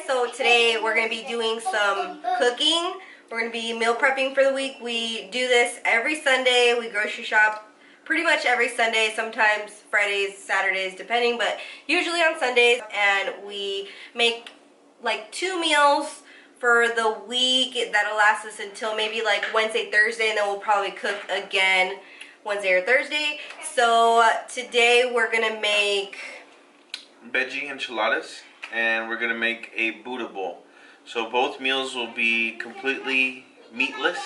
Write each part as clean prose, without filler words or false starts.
So today we're going to be doing some cooking. We're going to be meal prepping for the week. We do this every Sunday. We grocery shop pretty much every Sunday, sometimes Fridays, Saturdays, depending, but usually on Sundays. And we make like 2 meals for the week. That'll last us until maybe like Wednesday, Thursday, and then we'll probably cook again Wednesday or Thursday. So today we're going to make veggie enchiladas, and we're gonna make a Buddha bowl. So both meals will be completely meatless,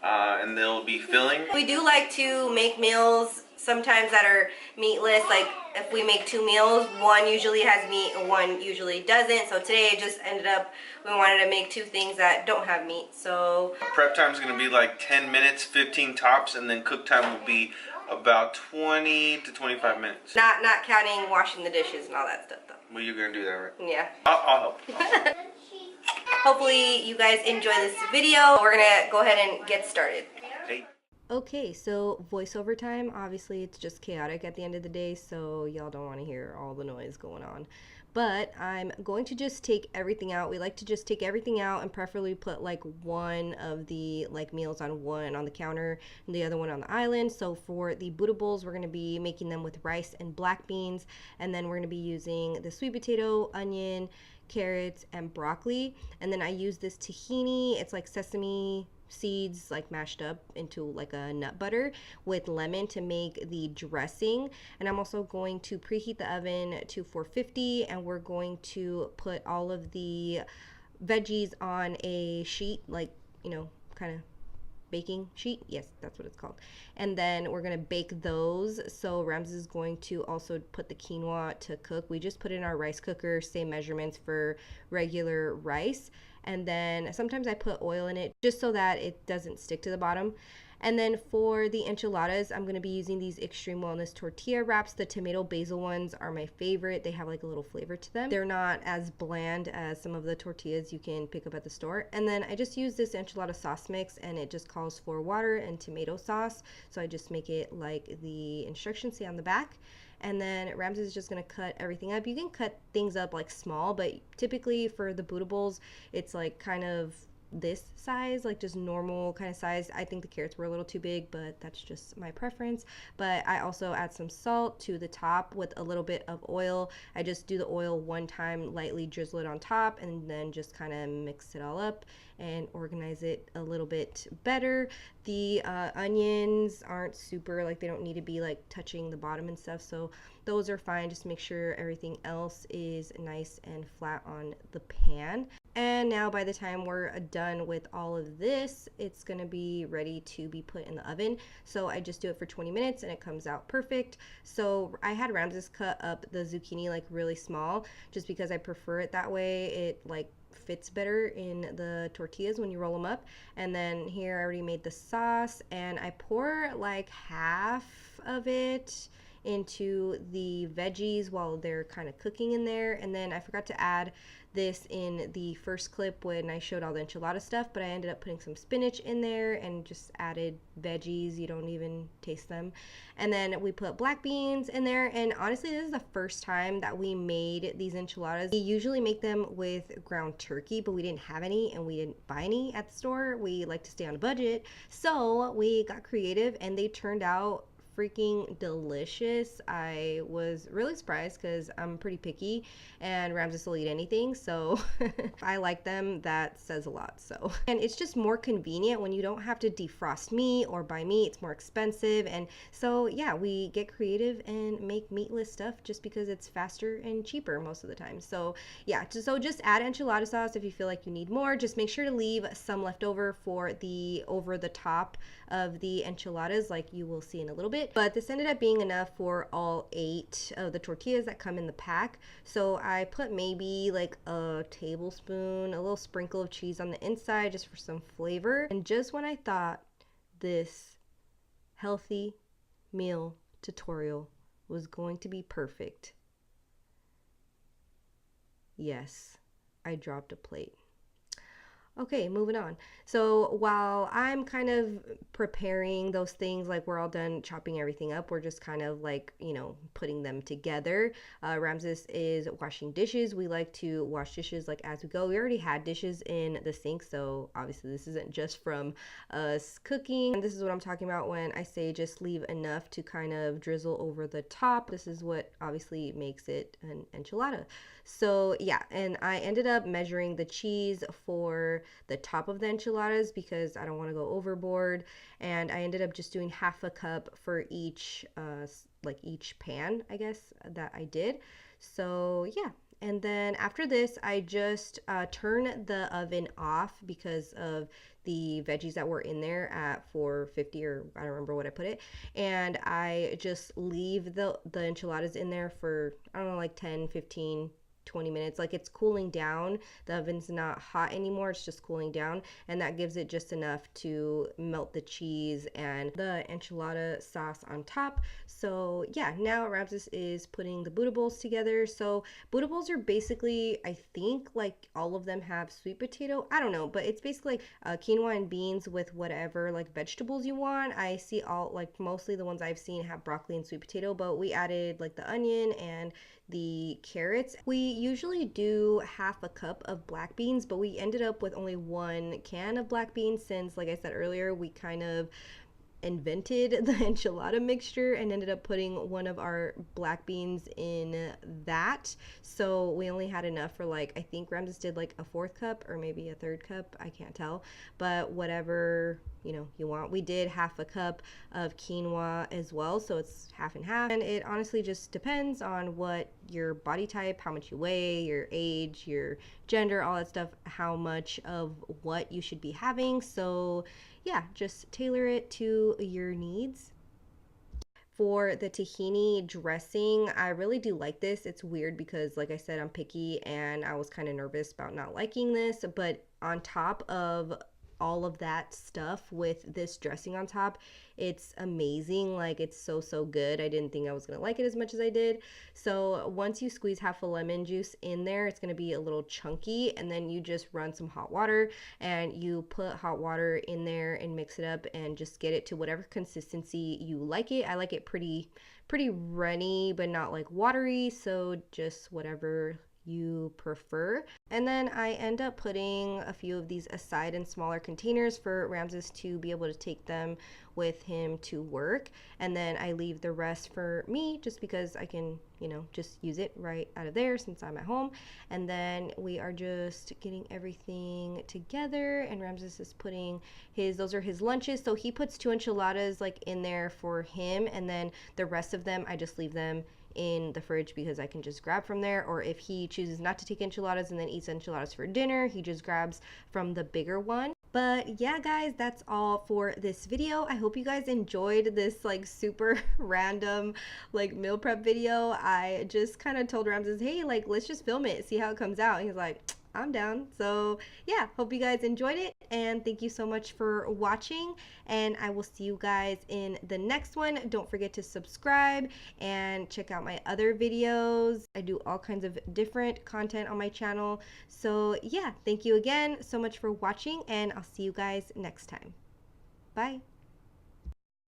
and they'll be filling. We do like to make meals sometimes that are meatless. Like if we make 2 meals, one usually has meat and one usually doesn't. So today it just ended up we wanted to make 2 things that don't have meat. So prep time is gonna be like 10 minutes, 15 tops, and then cook time will be about 20 to 25 minutes. Not counting washing the dishes and all that stuff though. Well, you're gonna do that, right? Yeah. I'll help. Hopefully you guys enjoy this video. We're gonna go ahead and get started. Hey. Okay, so voiceover time. Obviously it's just chaotic at the end of the day, so y'all don't want to hear all the noise going on. But I'm going to just take everything out. We like to just take everything out and preferably put like one of the meals on the counter and the other one on the island. So for the Buddha bowls, we're going to be making them with rice and black beans, and then we're going to be using the sweet potato, onion, carrots, and broccoli. And then I use this tahini. It's like sesame seeds like mashed up into like a nut butter with lemon to make the dressing. And I'm also going to preheat the oven to 450, and we're going to put all of the veggies on a sheet, like, you know, kind of baking sheet. Yes, that's what it's called. And then we're going to bake those. So Ramses is going to also put the quinoa to cook. We just put it in our rice cooker, same measurements for regular rice. And then sometimes I put oil in it just so that it doesn't stick to the bottom. And then for the enchiladas, I'm going to be using these Extreme Wellness tortilla wraps. The tomato basil ones are my favorite. They have like a little flavor to them. They're not as bland as some of the tortillas you can pick up at the store. And then I just use this enchilada sauce mix, and it just calls for water and tomato sauce. So I just make it like the instructions say on the back. And then Ramses is just going to cut everything up. You can cut things up like small, but typically for the Buddha bowls, it's like kind of this size, like just normal kind of size. I think the carrots were a little too big, but that's just my preference. But I also add some salt to the top with a little bit of oil. I just do the oil one time, lightly drizzle it on top, and then just kind of mix it all up and organize it a little bit better. The onions aren't super, like, they don't need to be like touching the bottom and stuff, so those are fine. Just make sure everything else is nice and flat on the pan. And now by the time we're done with all of this, it's gonna be ready to be put in the oven. So I just do it for 20 minutes and it comes out perfect. So I had Ramses cut up the zucchini like really small just because I prefer it that way. It like fits better in the tortillas when you roll them up. And then here I already made the sauce, and I pour like half of it into the veggies while they're kind of cooking in there. And then I forgot to add this in the first clip when I showed all the enchilada stuff, but I ended up putting some spinach in there and just added veggies. You don't even taste them. And then we put black beans in there, and honestly this is the first time that we made these enchiladas. We usually make them with ground turkey, but we didn't have any and we didn't buy any at the store. We like to stay on a budget, so we got creative and they turned out freaking delicious. I was really surprised because I'm pretty picky and Ramses will eat anything, so if I like them, that says a lot. So, and it's just more convenient when you don't have to defrost meat or buy meat. It's more expensive, and so yeah, we get creative and make meatless stuff just because it's faster and cheaper most of the time. So yeah, so just add enchilada sauce if you feel like you need more. Just make sure to leave some left over for the over the top of the enchiladas, like you will see in a little bit. But this ended up being enough for all 8 of the tortillas that come in the pack. So I put maybe like a tablespoon, a little sprinkle of cheese on the inside just for some flavor. And just when I thought this healthy meal tutorial was going to be perfect, yes, I dropped a plate. Okay, moving on. So while I'm kind of preparing those things, like we're all done chopping everything up, we're just kind of like, putting them together. Ramses is washing dishes. We like to wash dishes like as we go. We already had dishes in the sink, so obviously this isn't just from us cooking. And this is what I'm talking about when I say just leave enough to kind of drizzle over the top. This is what obviously makes it an enchilada. So yeah, and I ended up measuring the cheese for the top of the enchiladas because I don't want to go overboard. And I ended up just doing half a cup for each, like each pan, I guess, that I did. So yeah. And then after this, I just turn the oven off because of the veggies that were in there at 450, or I don't remember what I put it. And I just leave the enchiladas in there for, I don't know, like 10, 15, 20 minutes. Like it's cooling down. The oven's not hot anymore, it's just cooling down, and that gives it just enough to melt the cheese and the enchilada sauce on top. So yeah, now Ramses is putting the Buddha bowls together. So Buddha bowls are basically, I think, like all of them have sweet potato, I don't know, but it's basically quinoa and beans with whatever like vegetables you want. I see all, like mostly the ones I've seen have broccoli and sweet potato, but we added like the onion and the carrots. We usually do half a cup of black beans, but we ended up with only one can of black beans since, like I said earlier, we kind of invented the enchilada mixture and ended up putting one of our black beans in that. So we only had enough for, like, I think Ramses did like a fourth cup or maybe a third cup. I can't tell. But whatever, you want. We did half a cup of quinoa as well. So it's half and half. And it honestly just depends on what your body type, how much you weigh, your age, your gender, all that stuff, how much of what you should be having. So yeah, just tailor it to your needs. For the tahini dressing, I really do like this. It's weird because, like I said, I'm picky and I was kind of nervous about not liking this. But on top of all of that stuff with this dressing on top, it's amazing. Like, it's so, so good. I didn't think I was going to like it as much as I did. So, once you squeeze half a lemon juice in there, it's going to be a little chunky. And then you just run some hot water and you put hot water in there and mix it up and just get it to whatever consistency you like it. I like it pretty runny but not like watery, so just whatever you prefer. And then I end up putting a few of these aside in smaller containers for Ramses to be able to take them with him to work. And then I leave the rest for me just because I can, just use it right out of there since I'm at home. And then we are just getting everything together, and Ramses is putting those are his lunches. So he puts 2 enchiladas like in there for him, and then the rest of them I just leave them in the fridge because I can just grab from there. Or if he chooses not to take enchiladas and then eats enchiladas for dinner, he just grabs from the bigger one. But yeah, guys, that's all for this video. I hope you guys enjoyed this like super random like meal prep video. I just kind of told Ramses, hey, like let's just film it, see how it comes out. And he's like, I'm down. So yeah, hope you guys enjoyed it, and thank you so much for watching, and I will see you guys in the next one. Don't forget to subscribe and check out my other videos. I do all kinds of different content on my channel. So yeah, thank you again so much for watching, and I'll see you guys next time. Bye.